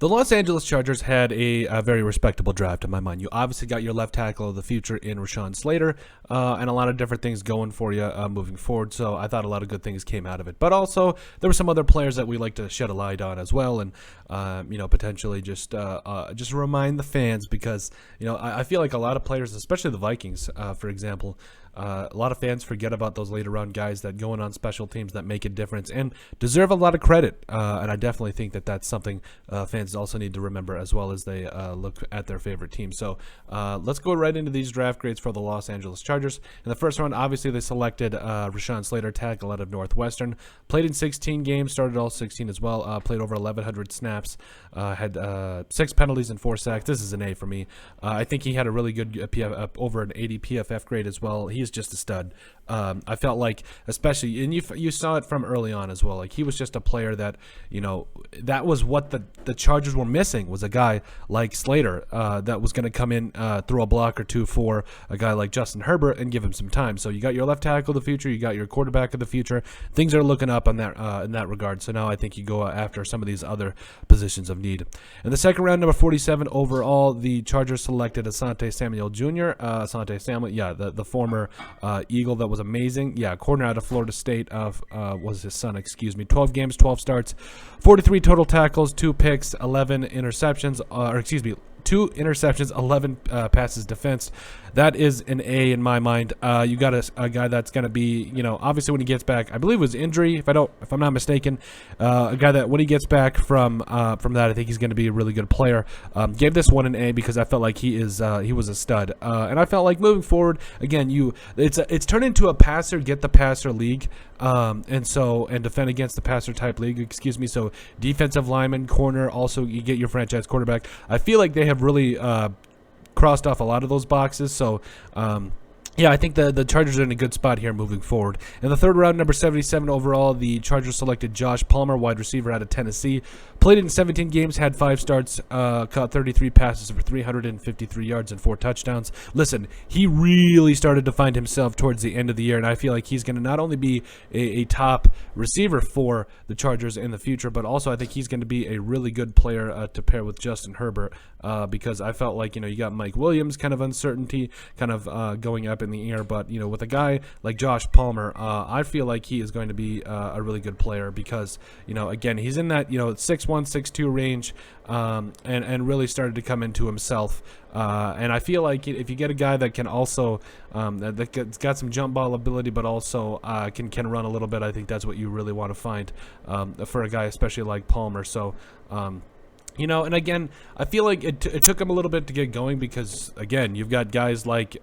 The Los Angeles Chargers had a very respectable draft in my mind. You obviously got your left tackle of the future in Rashawn Slater, and a lot of different things going for you moving forward. So I thought a lot of good things came out of it. But also there were some other players that we like to shed a light on as well, and potentially just remind the fans because I feel like a lot of players, especially the Vikings, for example. A lot of fans forget about those later round guys that go in on special teams that make a difference and deserve a lot of credit. And I definitely think that that's something fans also need to remember as well as they look at their favorite team. So let's go right into these draft grades for the Los Angeles Chargers. In the first round, obviously they selected Rashawn Slater, tackle out of Northwestern. Played in 16 games, started all 16 as well. Played over 1,100 snaps, had 6 penalties and 4 sacks. This is an A for me. I think he had a really good over an 80 PFF grade as well. He's just a stud. I felt like, especially, and you saw it from early on as well, like he was just a player that, that was what the Chargers were missing, was a guy like Slater that was going to come in, throw a block or two for a guy like Justin Herbert and give him some time. So you got your left tackle of the future, you got your quarterback of the future. Things are looking up on that in that regard. So now I think you go after some of these other positions of need. In the second round, number 47 overall, the Chargers selected Asante Samuel Jr. Asante Samuel, the former Eagle that was amazing. Corner out of Florida State was his son, 12 games, 12 starts, 43 total tackles, 2 picks, 11 interceptions, 2 interceptions, 11 passes defensed. That is an A in my mind. You got a guy that's going to be, obviously when he gets back, I believe it was injury, if I'm not mistaken, a guy that when he gets back from that, I think he's going to be a really good player. Gave this one an A because I felt like he was a stud, and I felt like moving forward, again, it's turned into a passer get the passer league, and defend against the passer type league. So defensive lineman, corner, also you get your franchise quarterback. I feel like they have really crossed off a lot of those boxes. So I think the Chargers are in a good spot here moving forward. In the third round, number 77 overall, the Chargers selected Josh Palmer, wide receiver out of Tennessee. Played in 17 games, had 5 starts, caught 33 passes for 353 yards and 4 touchdowns. Listen, he really started to find himself towards the end of the year, and I feel like he's going to not only be a top receiver for the Chargers in the future, but also I think he's going to be a really good player to pair with Justin Herbert, because I felt like, you got Mike Williams, kind of uncertainty, kind of going up in the air, but with a guy like Josh Palmer, I feel like he is going to be a really good player because again, he's in that 6'1", 6'2" range, and really started to come into himself, and I feel like if you get a guy that can also that's got some jump ball ability but also can run a little bit, I think that's what you really want to find for a guy especially like Palmer. So and again, I feel like it took him a little bit to get going because, again, you've got guys like,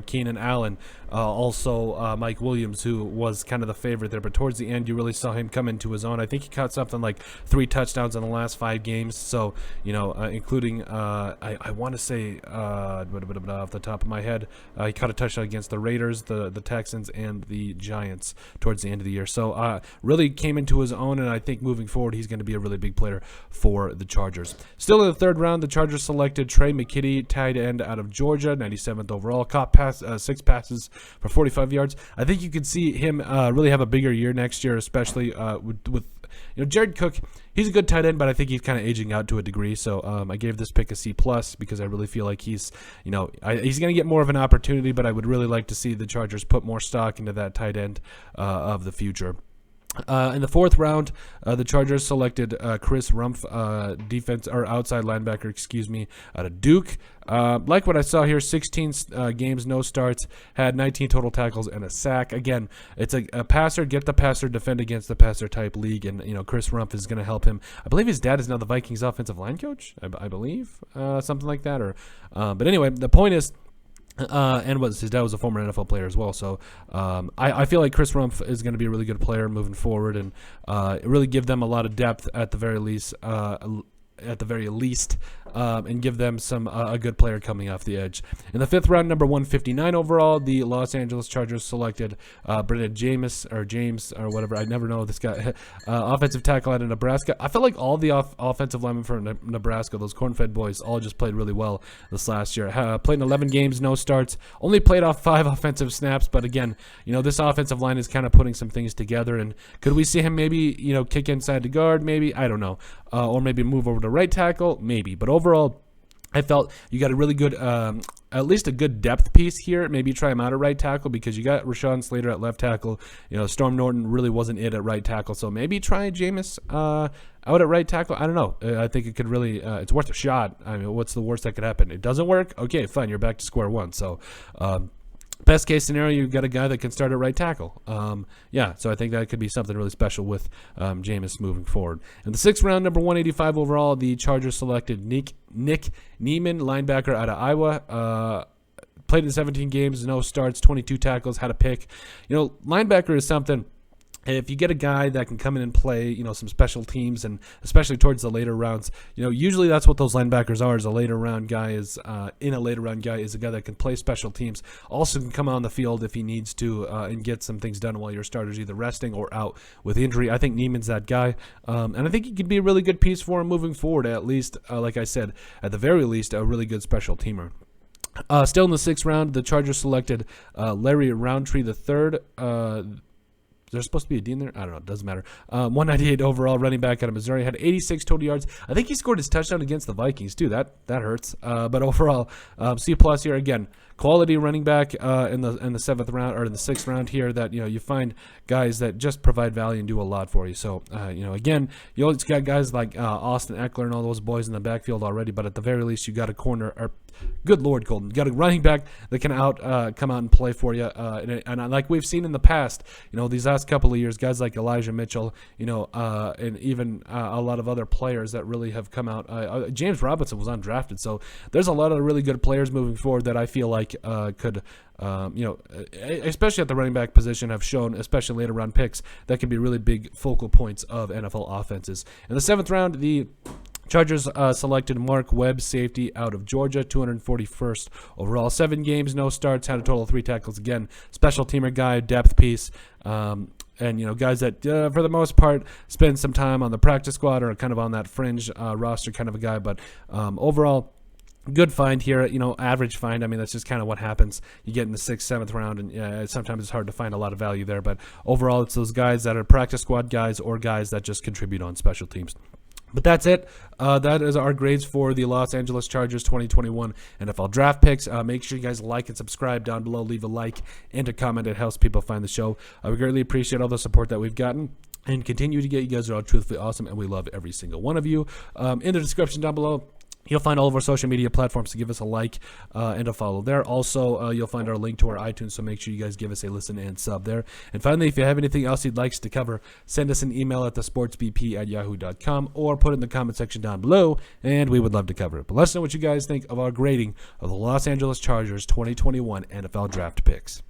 Keenan Allen, also Mike Williams, who was kind of the favorite there. But towards the end, you really saw him come into his own. I think he caught something like 3 touchdowns in the last 5 games. So, including, I want to say, off the top of my head, he caught a touchdown against the Raiders, the Texans, and the Giants towards the end of the year. So, really came into his own, and I think moving forward, he's going to be a really big player for the Chargers. Still in the third round, the Chargers selected Trey McKitty, tight end out of Georgia, 97th overall. Caught 6 passes for 45 yards. I think you could see him really have a bigger year next year, especially with Jared Cook. He's a good tight end, but I think he's kind of aging out to a degree. So I gave this pick a C+ because I really feel like he's going to get more of an opportunity, but I would really like to see the Chargers put more stock into that tight end of the future. In the fourth round, the Chargers selected Chris Rumph, defense or outside linebacker, out of Duke. Like what I saw here, 16 games, no starts, had 19 total tackles and a sack. Again, it's a passer, get the passer, defend against the passer type league, and Chris Rumph is going to help him. I believe his dad is now the Vikings offensive line coach. I believe something like that. But anyway, the point is. And his dad was a former NFL player as well, so I feel like Chris Rumph is going to be a really good player moving forward, and really give them a lot of depth at the very least. and give them some a good player coming off the edge. In the 5th round, number 159 overall, the Los Angeles Chargers selected Brennan James or whatever. I never know this guy. Offensive tackle out of Nebraska. I felt like all the offensive linemen from Nebraska, those corn-fed boys, all just played really well this last year. Played in 11 games, no starts. Only played off 5 offensive snaps, but again, this offensive line is kind of putting some things together. And could we see him maybe, kick inside the guard? Maybe, I don't know, or maybe move over to right tackle? Maybe, but overall, I felt you got a really good, at least a good depth piece here. Maybe try him out at right tackle because you got Rashawn Slater at left tackle. Storm Norton really wasn't it at right tackle. So maybe try Jameis out at right tackle. I don't know. I think it could really, it's worth a shot. I mean, what's the worst that could happen? It doesn't work? Okay, fine. You're back to square one. So, best case scenario, you've got a guy that can start at right tackle. So I think that could be something really special with Jameis moving forward. In the 6th round, number 185 overall, the Chargers selected Nick Niemann, linebacker out of Iowa. Played in 17 games, no starts, 22 tackles, had a pick. Linebacker is something. If you get a guy that can come in and play, some special teams, and especially towards the later rounds, usually that's what those linebackers are. Is a later round guy is a guy that can play special teams. Also can come on the field if he needs to and get some things done while your starter's either resting or out with injury. I think Niemann's that guy, and I think he could be a really good piece for him moving forward. At least, like I said, at the very least, a really good special teamer. Still in the 6th round, the Chargers selected Larry Roundtree III. There's supposed to be a D in there? I don't know. It doesn't matter. 198 overall, running back out of Missouri. Had 86 total yards. I think he scored his touchdown against the Vikings, too. That hurts. But overall, C+ here. Again, quality running back in the 7th round or in the 6th round here that, you find guys that just provide value and do a lot for you. So, again, you always got guys like Austin Eckler and all those boys in the backfield already. But at the very least, you got a corner or good Lord, Colton. You got a running back that can come out and play for you. And like we've seen in the past, these last couple of years, guys like Elijah Mitchell, and even a lot of other players that really have come out. James Robinson was undrafted. So there's a lot of really good players moving forward that I feel like could, especially at the running back position, have shown, especially later round picks, that can be really big focal points of NFL offenses. In the 7th round, the Chargers selected Mark Webb, safety out of Georgia, 241st overall. 7 games, no starts, had a total of 3 tackles. Again, special teamer guy, depth piece, and guys that for the most part spend some time on the practice squad or kind of on that fringe roster kind of a guy. But overall, good find here, average find. I mean, that's just kind of what happens. You get in the 6th, 7th round, and sometimes it's hard to find a lot of value there. But overall, it's those guys that are practice squad guys or guys that just contribute on special teams. But that's it. That is our grades for the Los Angeles Chargers 2021 NFL Draft Picks. Make sure you guys like and subscribe down below. Leave a like and a comment. It helps people find the show. We greatly appreciate all the support that we've gotten and continue to get. You guys are all truthfully awesome, and we love every single one of you. In the description down below, you'll find all of our social media platforms to give us a like and a follow there. Also, you'll find our link to our iTunes, so make sure you guys give us a listen and sub there. And finally, if you have anything else you'd like us to cover, send us an email at thesportsbp@yahoo.com or put it in the comment section down below, and we would love to cover it. But let us know what you guys think of our grading of the Los Angeles Chargers 2021 NFL Draft Picks.